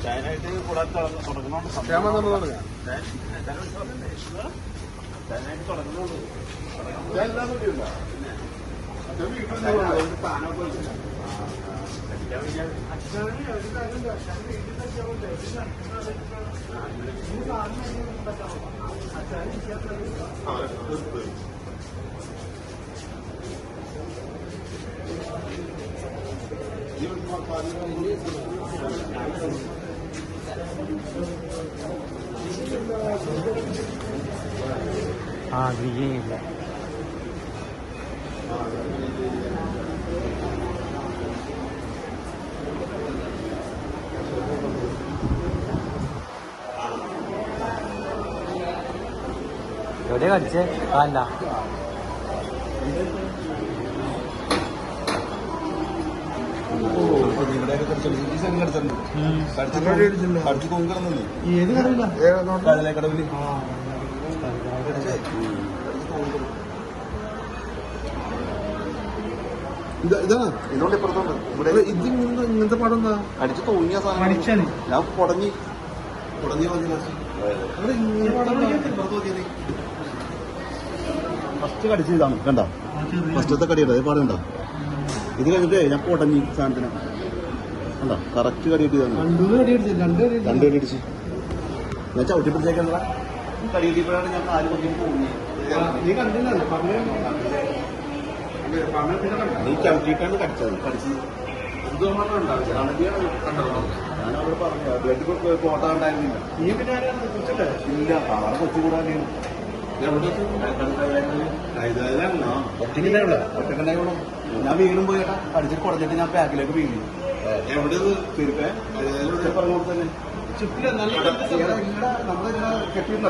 ചൈനായിട്ട് കൂടാൻ തുടങ്ങുന്നുണ്ട്. ചൈനായിട്ട് തുടങ്ങുന്നുള്ളൂ. ഗ്രീനില്ല. എവിടെ കടിച്ചേ? അല്ല കടവില് ഇതാണ് ഇതിനോട് ഇപ്പുറത്തുണ്ട്. ഇവിടെ ഇത് ഇങ്ങനത്തെ പാടം എന്താ അടിച്ച് തോന്നിയ സാധനം. ഞാൻ പൊടഞ്ഞി ഫസ്റ്റ് കടിച്ച് ഇതാണ് കണ്ട. ഫസ്റ്റത്തെ കടിയുണ്ടോ? ഇത് പാടുണ്ടോ? ഇത് കഴിഞ്ഞിട്ടേ ഞാൻ പൊടഞ്ഞി സാധനത്തിന് കണ്ടോ. കറക്റ്റ് കടി കിട്ടിയതാണ്. രണ്ട് കടി അടിച്ച് ഞാൻ ചവിട്ടി പിടിച്ചേക്കണ്ട. കടി കിട്ടിയപ്പോഴാണ് ഞാൻ കാല് കൊണ്ടിട്ട് തോന്നി. നീ ചവിട്ടിയിട്ടാണ് കടിച്ചത്. കടിച്ച് ഞാനവിടെ പറഞ്ഞു ബ്ലഡ് ഫോട്ടോ ഉണ്ടായിരുന്നില്ല. ഇല്ല ആളെ കൊച്ചുകൂടാണ്. ഒറ്റക്കുണ്ടായോളൂ. ഞാൻ വീണ്ടും പോയിട്ടാ അടിച്ചിട്ട് കുറഞ്ഞിട്ട് ഞാൻ ബാക്കിലേക്ക് വീണു. എവിടെ തിരുപ്പേ പറഞ്ഞു കൊടുത്തന്നെ. നമ്മളെ കെട്ടിയിട്ടുണ്ടല്ലോ.